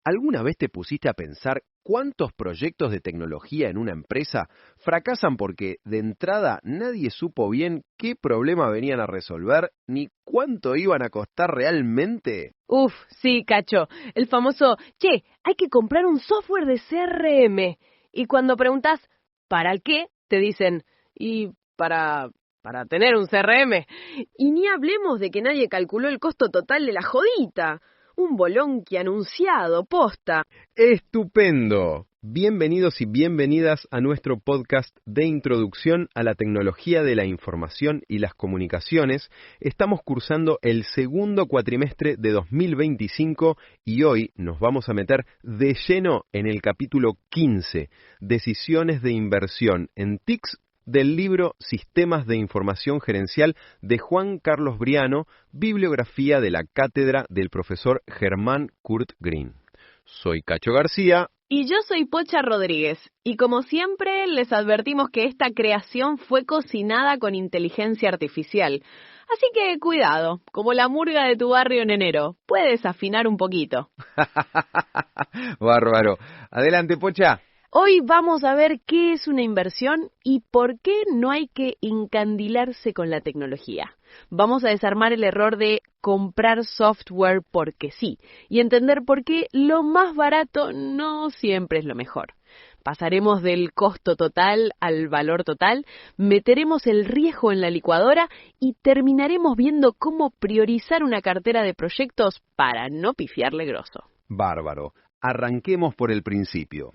¿Alguna vez te pusiste a pensar cuántos proyectos de tecnología en una empresa fracasan porque de entrada nadie supo bien qué problema venían a resolver ni cuánto iban a costar realmente? Uf, sí, Cacho. El famoso, che, hay que comprar un software de CRM. Y cuando preguntas, ¿para el qué? Te dicen, y para tener un CRM. Y ni hablemos de que nadie calculó el costo total de la jodita. Un bolonqui anunciado, posta. ¡Estupendo! Bienvenidos y bienvenidas a nuestro podcast de introducción a la tecnología de la información y las comunicaciones. Estamos cursando el segundo cuatrimestre de 2025 y hoy nos vamos a meter de lleno en el capítulo 15, Decisiones de inversión en TICs, del libro Sistemas de Información Gerencial de Juan Carlos Briano, bibliografía de la cátedra del profesor Germán Kurt Green. Soy Cacho García. Y yo soy Pocha Rodríguez, y como siempre les advertimos que esta creación fue cocinada con inteligencia artificial. Así que cuidado, como la murga de tu barrio en enero, puedes afinar un poquito. Bárbaro. Adelante, Pocha. Hoy vamos a ver qué es una inversión y por qué no hay que encandilarse con la tecnología. Vamos a desarmar el error de comprar software porque sí y entender por qué lo más barato no siempre es lo mejor. Pasaremos del costo total al valor total, meteremos el riesgo en la licuadora y terminaremos viendo cómo priorizar una cartera de proyectos para no pifiarle grosso. Bárbaro. Arranquemos por el principio.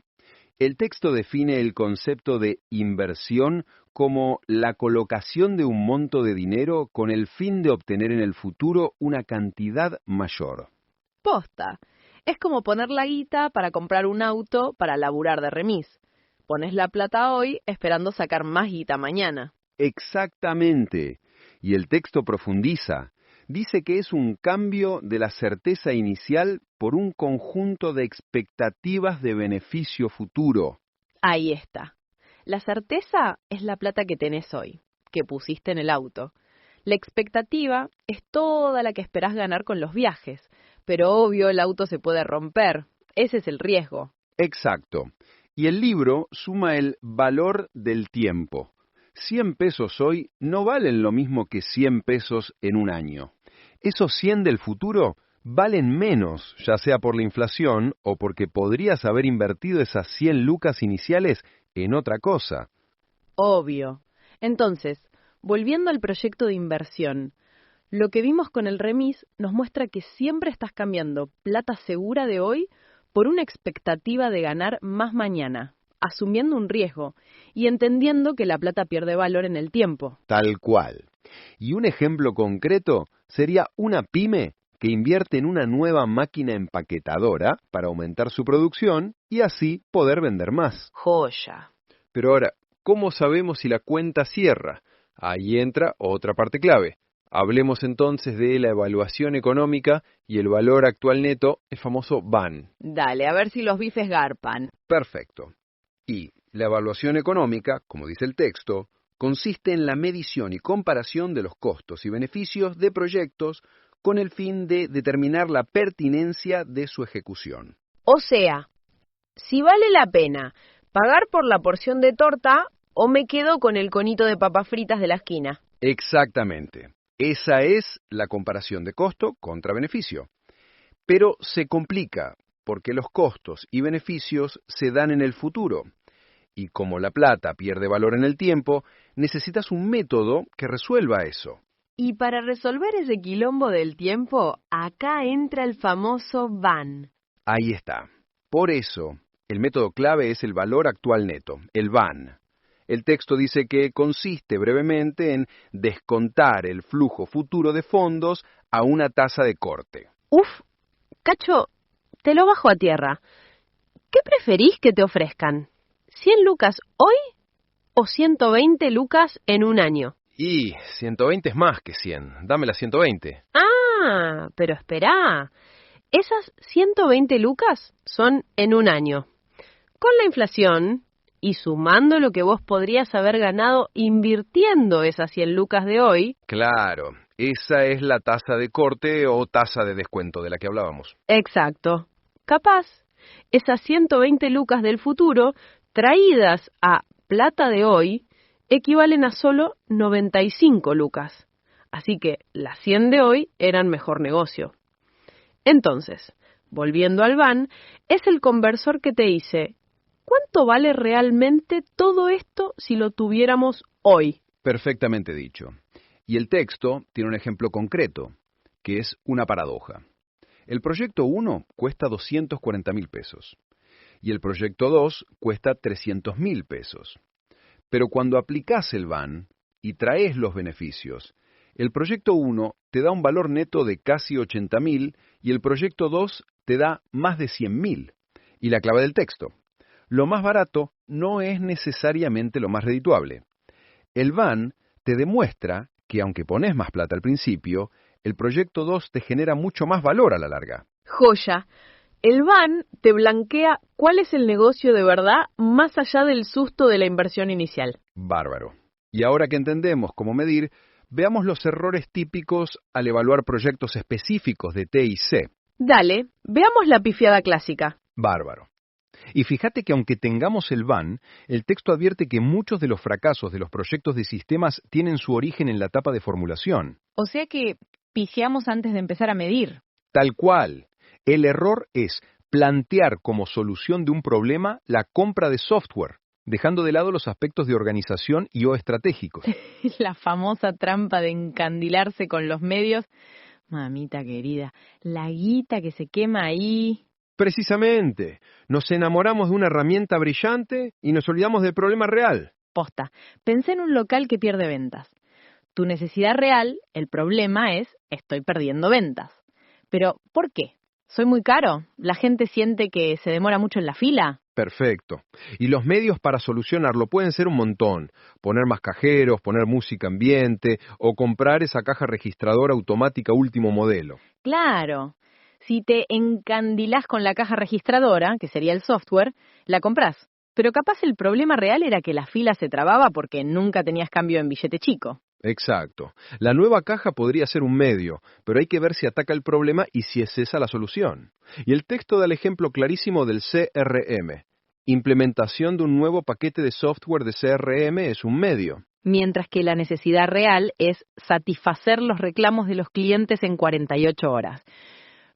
El texto define el concepto de inversión como la colocación de un monto de dinero con el fin de obtener en el futuro una cantidad mayor. Posta. Es como poner la guita para comprar un auto para laburar de remis. Pones la plata hoy esperando sacar más guita mañana. Exactamente. Y el texto profundiza. Dice que es un cambio de la certeza inicial por un conjunto de expectativas de beneficio futuro. Ahí está. La certeza es la plata que tenés hoy, que pusiste en el auto. La expectativa es toda la que esperás ganar con los viajes, pero obvio el auto se puede romper. Ese es el riesgo. Exacto. Y el libro suma el valor del tiempo. 100 pesos hoy no valen lo mismo que 100 pesos en un año. Esos 100 del futuro valen menos, ya sea por la inflación o porque podrías haber invertido esas 100 lucas iniciales en otra cosa. Obvio. Entonces, volviendo al proyecto de inversión, lo que vimos con el remis nos muestra que siempre estás cambiando plata segura de hoy por una expectativa de ganar más mañana, asumiendo un riesgo y entendiendo que la plata pierde valor en el tiempo. Tal cual. Y un ejemplo concreto sería una pyme que invierte en una nueva máquina empaquetadora para aumentar su producción y así poder vender más. Joya. Pero ahora, ¿cómo sabemos si la cuenta cierra? Ahí entra otra parte clave. Hablemos entonces de la evaluación económica y el valor actual neto, el famoso VAN. Dale, a ver si los bifes garpan. Perfecto. Y la evaluación económica, como dice el texto, consiste en la medición y comparación de los costos y beneficios de proyectos con el fin de determinar la pertinencia de su ejecución. O sea, si vale la pena pagar por la porción de torta o me quedo con el conito de papas fritas de la esquina. Exactamente. Esa es la comparación de costo contra beneficio. Pero se complica porque los costos y beneficios se dan en el futuro. Y como la plata pierde valor en el tiempo, necesitas un método que resuelva eso. Y para resolver ese quilombo del tiempo, acá entra el famoso VAN. Ahí está. Por eso, el método clave es el valor actual neto, el VAN. El texto dice que consiste brevemente en descontar el flujo futuro de fondos a una tasa de corte. Uf, Cacho, te lo bajo a tierra. ¿Qué preferís que te ofrezcan? ¿100 lucas hoy o 120 lucas en un año? Y 120 es más que 100. Dame las 120. Ah, pero esperá. Esas 120 lucas son en un año. Con la inflación y sumando lo que vos podrías haber ganado invirtiendo esas 100 lucas de hoy. Claro, esa es la tasa de corte o tasa de descuento de la que hablábamos. Exacto. capaz, esas 120 lucas del futuro, traídas a plata de hoy, equivalen a solo 95 lucas. Así que las 100 de hoy eran mejor negocio. Entonces, volviendo al van, es el conversor que te dice, ¿cuánto vale realmente todo esto si lo tuviéramos hoy? Perfectamente dicho. Y el texto tiene un ejemplo concreto, que es una paradoja. El proyecto 1 cuesta 240.000 pesos y el proyecto 2 cuesta 300.000 pesos. Pero cuando aplicás el van y traes los beneficios, el proyecto 1 te da un valor neto de casi 80.000 y el proyecto 2 te da más de 100.000. Y la clave del texto: lo más barato no es necesariamente lo más redituable. El van te demuestra que aunque pones más plata al principio, el proyecto 2 te genera mucho más valor a la larga. Joya. El van te blanquea cuál es el negocio de verdad más allá del susto de la inversión inicial. Bárbaro. Y ahora que entendemos cómo medir, veamos los errores típicos al evaluar proyectos específicos de T y C. Dale, veamos la pifiada clásica. Bárbaro. Y fíjate que aunque tengamos el van, el texto advierte que muchos de los fracasos de los proyectos de sistemas tienen su origen en la etapa de formulación. O sea que pifiamos antes de empezar a medir. Tal cual. El error es plantear como solución de un problema la compra de software, dejando de lado los aspectos de organización y o estratégicos. La famosa trampa de encandilarse con los medios. Mamita querida, la guita que se quema ahí. Precisamente, nos enamoramos de una herramienta brillante y nos olvidamos del problema real. Posta, pensé en un local que pierde ventas. Tu necesidad real, el problema es, estoy perdiendo ventas. Pero, ¿por qué? ¿Soy muy caro? ¿La gente siente que se demora mucho en la fila? Perfecto. Y los medios para solucionarlo pueden ser un montón. Poner más cajeros, poner música ambiente o comprar esa caja registradora automática último modelo. Claro. Si te encandilás con la caja registradora, que sería el software, la comprás. Pero capaz el problema real era que la fila se trababa porque nunca tenías cambio en billete chico. Exacto. La nueva caja podría ser un medio, pero hay que ver si ataca el problema y si es esa la solución. Y el texto da el ejemplo clarísimo del CRM. Implementación de un nuevo paquete de software de CRM es un medio. Mientras que la necesidad real es satisfacer los reclamos de los clientes en 48 horas.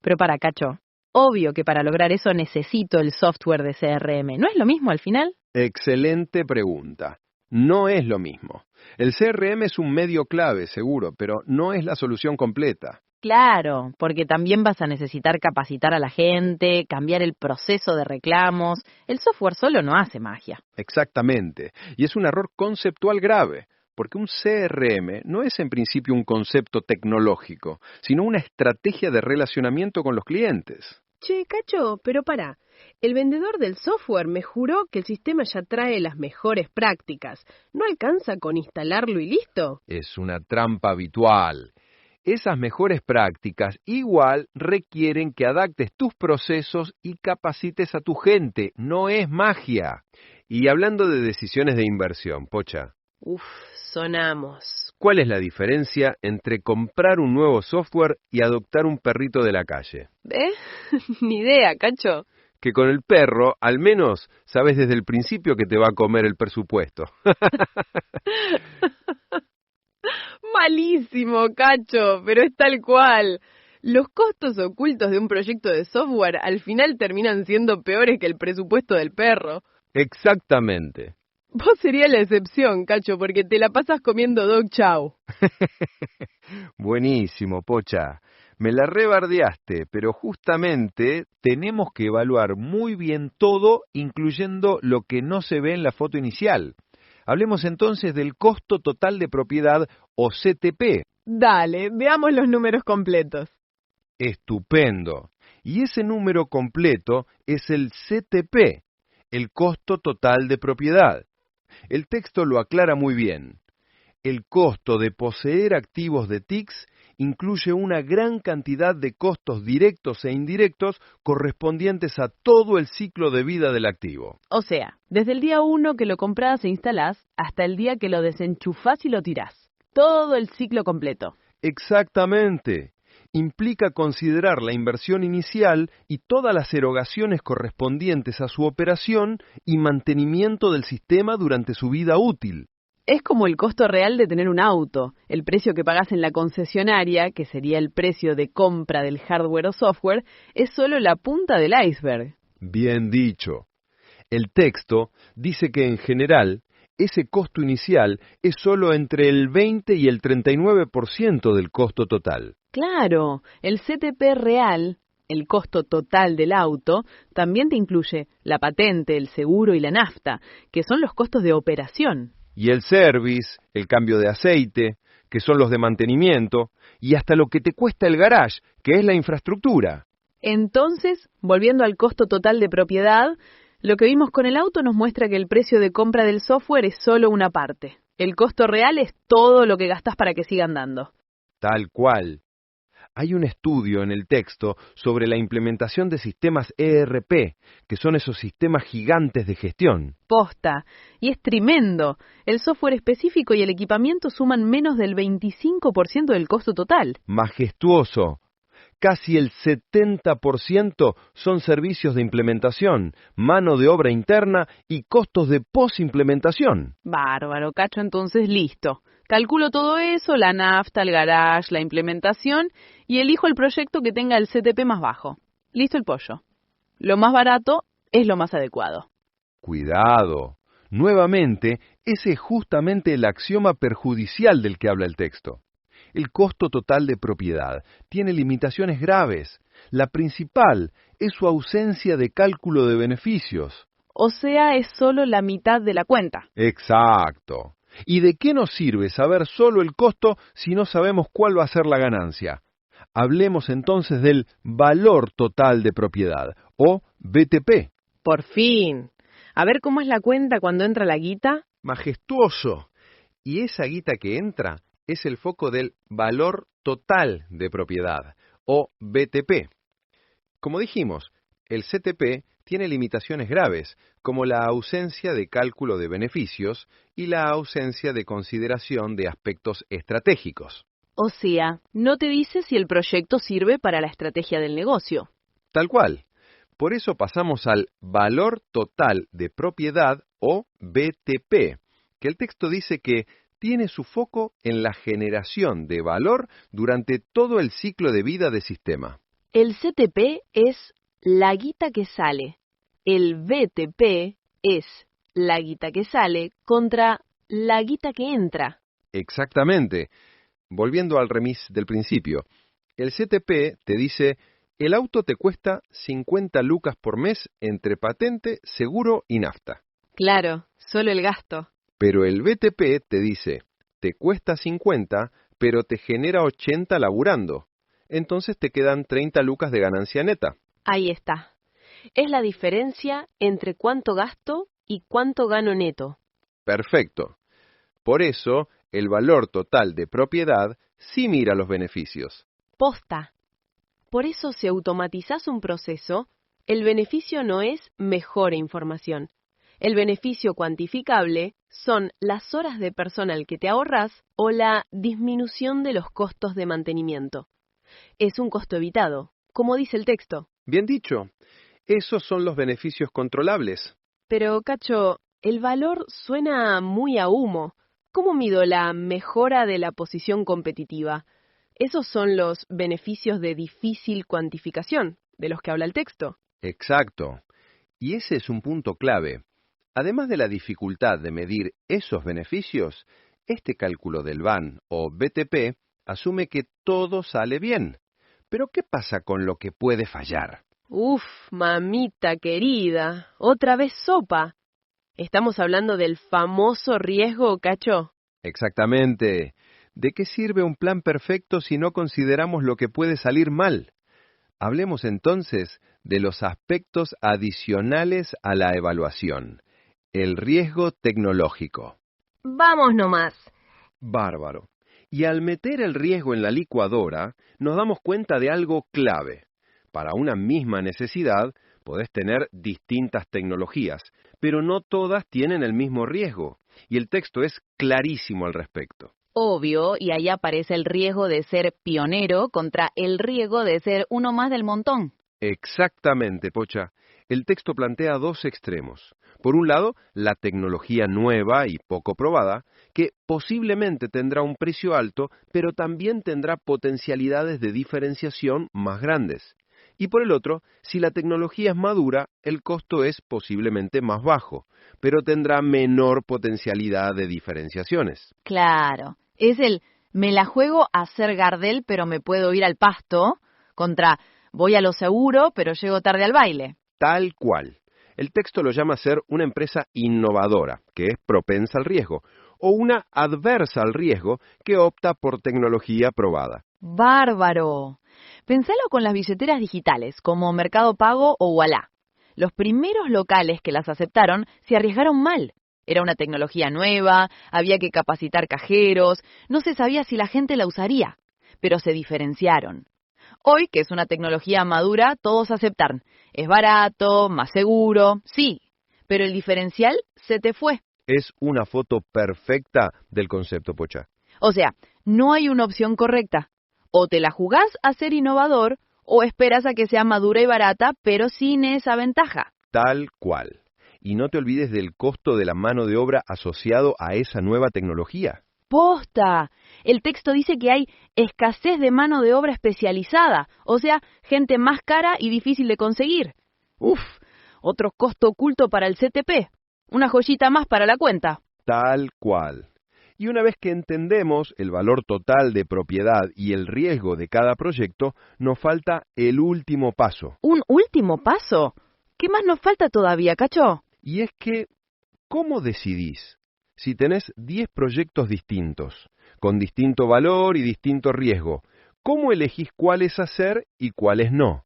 Pero para, Cacho, obvio que para lograr eso necesito el software de CRM. ¿No es lo mismo al final? Excelente pregunta. No es lo mismo. El CRM es un medio clave, seguro, pero no es la solución completa. Claro, porque también vas a necesitar capacitar a la gente, cambiar el proceso de reclamos. El software solo no hace magia. Exactamente. Y es un error conceptual grave, porque un CRM no es en principio un concepto tecnológico, sino una estrategia de relacionamiento con los clientes. Che, Cacho, pero pará. El vendedor del software me juró que el sistema ya trae las mejores prácticas. ¿No alcanza con instalarlo y listo? Es una trampa habitual. Esas mejores prácticas igual requieren que adaptes tus procesos y capacites a tu gente. No es magia. Y hablando de decisiones de inversión, Pocha, Uf, sonamos. ¿cuál es la diferencia entre comprar un nuevo software y adoptar un perrito de la calle? Ni idea, Cacho. Que con el perro, al menos, sabes desde el principio que te va a comer el presupuesto. Malísimo, Cacho, pero es tal cual. Los costos ocultos de un proyecto de software al final terminan siendo peores que el presupuesto del perro. Exactamente. Vos serías la excepción, Cacho, porque te la pasas comiendo dog chow. Buenísimo, Pocha. Me la rebardeaste, pero justamente tenemos que evaluar muy bien todo, incluyendo lo que no se ve en la foto inicial. Hablemos entonces del costo total de propiedad o CTP. Dale, veamos los números completos. Estupendo. Y ese número completo es el CTP, el costo total de propiedad. El texto lo aclara muy bien. El costo de poseer activos de TICS incluye una gran cantidad de costos directos e indirectos correspondientes a todo el ciclo de vida del activo. O sea, desde el día 1 que lo comprás e instalás hasta el día que lo desenchufás y lo tirás. Todo el ciclo completo. Exactamente. implica considerar la inversión inicial y todas las erogaciones correspondientes a su operación y mantenimiento del sistema durante su vida útil. Es como el costo real de tener un auto. El precio que pagas en la concesionaria, que sería el precio de compra del hardware o software, es solo la punta del iceberg. Bien dicho. El texto dice que en general, ese costo inicial es solo entre el 20 y el 39% del costo total. Claro, el CTP real, el costo total del auto, también te incluye la patente, el seguro y la nafta, que son los costos de operación. Y el service, el cambio de aceite, que son los de mantenimiento, y hasta lo que te cuesta el garage, que es la infraestructura. Entonces, volviendo al costo total de propiedad, lo que vimos con el auto nos muestra que el precio de compra del software es solo una parte. El costo real es todo lo que gastas para que siga andando. Tal cual. Hay un estudio en el texto sobre la implementación de sistemas ERP, que son esos sistemas gigantes de gestión. Posta. Y es tremendo. El software específico y el equipamiento suman menos del 25% del costo total. Majestuoso. Casi el 70% son servicios de implementación, mano de obra interna y costos de post-implementación. Bárbaro, Cacho, entonces listo. Calculo todo eso, la nafta, el garage, la implementación y elijo el proyecto que tenga el CTP más bajo. Listo el pollo. Lo más barato es lo más adecuado. Cuidado. Nuevamente, ese es justamente el axioma perjudicial del que habla el texto. El costo total de propiedad tiene limitaciones graves. La principal es su ausencia de cálculo de beneficios. O sea, es solo la mitad de la cuenta. Exacto. ¿Y de qué nos sirve saber solo el costo si no sabemos cuál va a ser la ganancia? Hablemos entonces del valor total de propiedad, o BTP. Por fin. A ver cómo es la cuenta cuando entra la guita. Majestuoso. Y esa guita que entra es el foco del valor total de propiedad, o BTP. Como dijimos, el CTP tiene limitaciones graves, como la ausencia de cálculo de beneficios y la ausencia de consideración de aspectos estratégicos. O sea, no te dice si el proyecto sirve para la estrategia del negocio. Tal cual. Por eso pasamos al valor total de propiedad, o BTP, que el texto dice que tiene su foco en la generación de valor durante todo el ciclo de vida del sistema. El CTP es la guita que sale. El BTP es la guita que sale contra la guita que entra. Exactamente. Volviendo al remis del principio, el CTP te dice, el auto te cuesta 50 lucas por mes entre patente, seguro y nafta. Claro, solo el gasto. Pero el BTP te dice, te cuesta 50, pero te genera 80 laburando. Entonces te quedan 30 lucas de ganancia neta. Ahí está. Es la diferencia entre cuánto gasto y cuánto gano neto. Perfecto. Por eso, el valor total de propiedad sí mira los beneficios. Posta. Por eso, si automatizás un proceso, el beneficio no es mejor información. El beneficio cuantificable son las horas de personal que te ahorras o la disminución de los costos de mantenimiento. Es un costo evitado, como dice el texto. Bien dicho. Esos son los beneficios controlables. Pero, Cacho, el valor suena muy a humo. ¿Cómo mido la mejora de la posición competitiva? Esos son los beneficios de difícil cuantificación, de los que habla el texto. Exacto. Y ese es un punto clave. Además de la dificultad de medir esos beneficios, este cálculo del VAN o BTP asume que todo sale bien. Pero ¿qué pasa con lo que puede fallar? Uf, mamita querida, otra vez sopa. Estamos hablando del famoso riesgo, Cacho. Exactamente. ¿De qué sirve un plan perfecto si no consideramos lo que puede salir mal? Hablemos entonces de los aspectos adicionales a la evaluación. El riesgo tecnológico. Vamos nomás. Bárbaro. Y al meter el riesgo en la licuadora, nos damos cuenta de algo clave. Para una misma necesidad, podés tener distintas tecnologías, pero no todas tienen el mismo riesgo, y el texto es clarísimo al respecto. Obvio, y ahí aparece el riesgo de ser pionero contra el riesgo de ser uno más del montón. Exactamente, Pocha. El texto plantea dos extremos. Por un lado, la tecnología nueva y poco probada, que posiblemente tendrá un precio alto, pero también tendrá potencialidades de diferenciación más grandes. Y por el otro, si la tecnología es madura, el costo es posiblemente más bajo, pero tendrá menor potencialidad de diferenciaciones. Claro, es el me la juego a ser Gardel pero me puedo ir al pasto contra voy a lo seguro pero llego tarde al baile. Tal cual. El texto lo llama ser una empresa innovadora, que es propensa al riesgo, o una adversa al riesgo, que opta por tecnología probada. ¡Bárbaro! Pensalo con las billeteras digitales, como Mercado Pago o Ualá. Los primeros locales que las aceptaron se arriesgaron mal. Era una tecnología nueva, había que capacitar cajeros, no se sabía si la gente la usaría, pero se diferenciaron. Hoy, que es una tecnología madura, todos aceptan. Es barato, más seguro, sí, pero el diferencial se te fue. Es una foto perfecta del concepto, Pocha. O sea, no hay una opción correcta. O te la jugás a ser innovador, o esperas a que sea madura y barata, pero sin esa ventaja. Tal cual. Y no te olvides del costo de la mano de obra asociado a esa nueva tecnología. ¡Posta! El texto dice que hay escasez de mano de obra especializada, o sea, gente más cara y difícil de conseguir. Uf, otro costo oculto para el CTP. Una joyita más para la cuenta. Tal cual. Y una vez que entendemos el valor total de propiedad y el riesgo de cada proyecto, nos falta el último paso. ¿Un último paso? ¿Qué más nos falta todavía, Cacho? Y es que, ¿cómo decidís? Si tenés 10 proyectos distintos, con distinto valor y distinto riesgo, ¿cómo elegís cuáles hacer y cuáles no?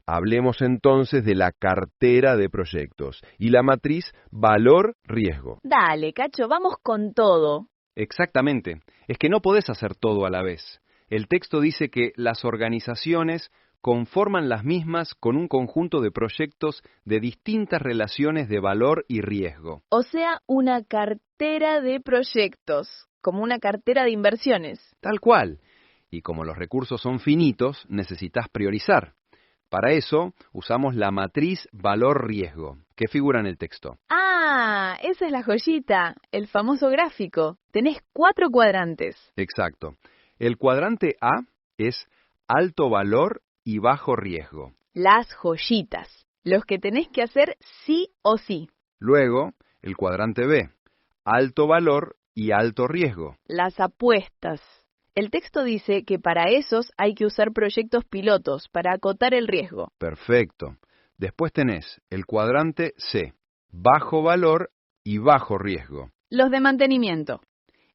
Hablemos entonces de la cartera de proyectos y la matriz valor-riesgo. Dale, Cacho, vamos con todo. Exactamente. Es que no podés hacer todo a la vez. El texto dice que las organizaciones conforman las mismas con un conjunto de proyectos de distintas relaciones de valor y riesgo. O sea, una cartera de proyectos, como una cartera de inversiones. Tal cual. Y como los recursos son finitos, necesitas priorizar. Para eso, usamos la matriz valor-riesgo, que figura en el texto. Ah, esa es la joyita, el famoso gráfico. Tenés 4 cuadrantes. Exacto. El cuadrante A es alto valor y bajo riesgo. Las joyitas, los que tenés que hacer sí o sí. Luego, el cuadrante B, alto valor y alto riesgo. Las apuestas. El texto dice que para esos hay que usar proyectos pilotos para acotar el riesgo. Perfecto. Después tenés el cuadrante C, bajo valor y bajo riesgo. Los de mantenimiento.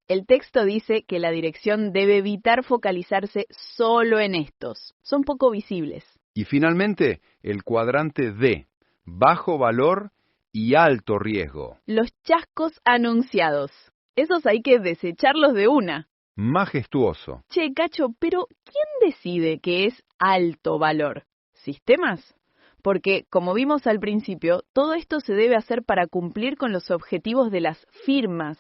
El texto dice que la dirección debe evitar focalizarse solo en estos. Son poco visibles. Y finalmente, el cuadrante D, bajo valor y alto riesgo. Los chascos anunciados. Esos hay que desecharlos de una. Majestuoso. Che, Cacho, pero ¿quién decide que es alto valor? ¿Sistemas? Porque, como vimos al principio, todo esto se debe hacer para cumplir con los objetivos de las firmas.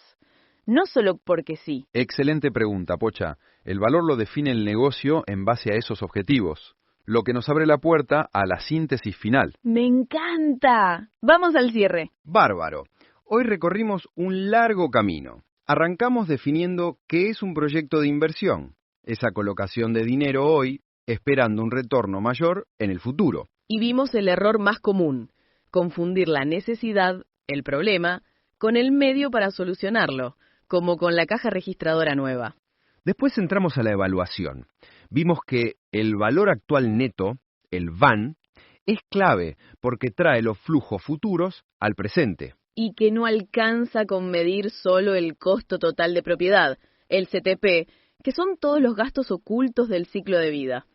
No solo porque sí. Excelente pregunta, Pocha. El valor lo define el negocio en base a esos objetivos, lo que nos abre la puerta a la síntesis final. ¡Me encanta! Vamos al cierre. Bárbaro. Hoy recorrimos un largo camino. Arrancamos definiendo qué es un proyecto de inversión, esa colocación de dinero hoy, esperando un retorno mayor en el futuro. Y vimos el error más común, confundir la necesidad, el problema, con el medio para solucionarlo, como con la caja registradora nueva. Después entramos a la evaluación. Vimos que el valor actual neto, el VAN, es clave porque trae los flujos futuros al presente. Y que no alcanza con medir solo el costo total de propiedad, el CTP, que son todos los gastos ocultos del ciclo de vida.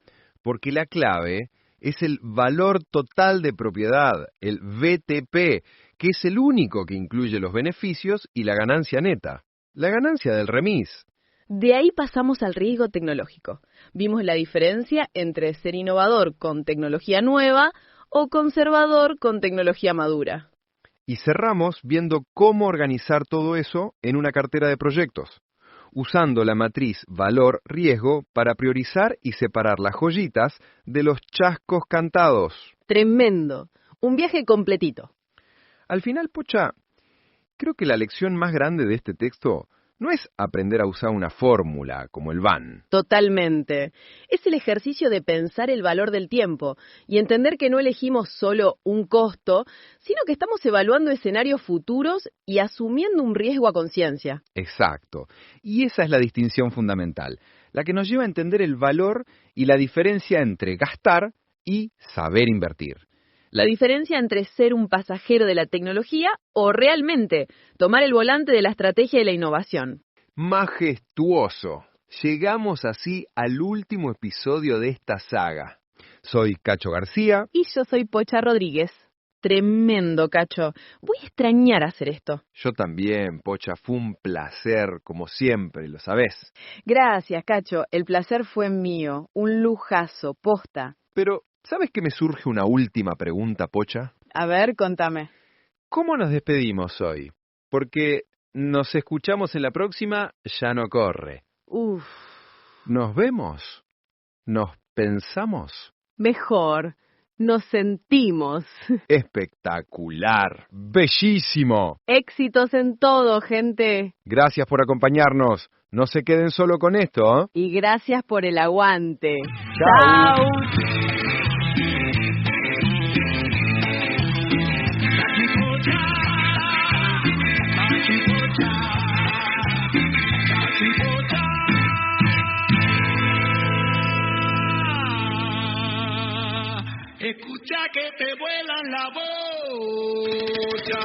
Porque la clave es el valor total de propiedad, el VTP, que es el único que incluye los beneficios y la ganancia neta, la ganancia del remis. De ahí pasamos al riesgo tecnológico. Vimos la diferencia entre ser innovador con tecnología nueva o conservador con tecnología madura. Y cerramos viendo cómo organizar todo eso en una cartera de proyectos. usando la matriz valor-riesgo para priorizar y separar las joyitas de los chascos cantados. Tremendo. Un viaje completito. Al final, Pocha, creo que la lección más grande de este texto no es aprender a usar una fórmula como el VAN. Totalmente. Es el ejercicio de pensar el valor del tiempo y entender que no elegimos solo un costo, sino que estamos evaluando escenarios futuros y asumiendo un riesgo a conciencia. Exacto. Y esa es la distinción fundamental, la que nos lleva a entender el valor y la diferencia entre gastar y saber invertir. La diferencia entre ser un pasajero de la tecnología o realmente tomar el volante de la estrategia de la innovación. Majestuoso. Llegamos así al último episodio de esta saga. Soy Cacho García. Y yo soy Pocha Rodríguez. Tremendo, Cacho. Voy a extrañar hacer esto. Yo también, Pocha. Fue un placer, como siempre, lo sabés. Gracias, Cacho. El placer fue mío. Un lujazo, posta. Pero, ¿sabes que me surge una última pregunta, Pocha? A ver, contame. ¿Cómo nos despedimos hoy? Porque nos escuchamos en la próxima, ya no corre. Uf. ¿Nos vemos? ¿Nos pensamos? Mejor. Nos sentimos. Espectacular. Bellísimo. Éxitos en todo, gente. Gracias por acompañarnos. No se queden solo con esto, ¿eh? Y gracias por el aguante. Chao. Escucha que te vuelan la bocha.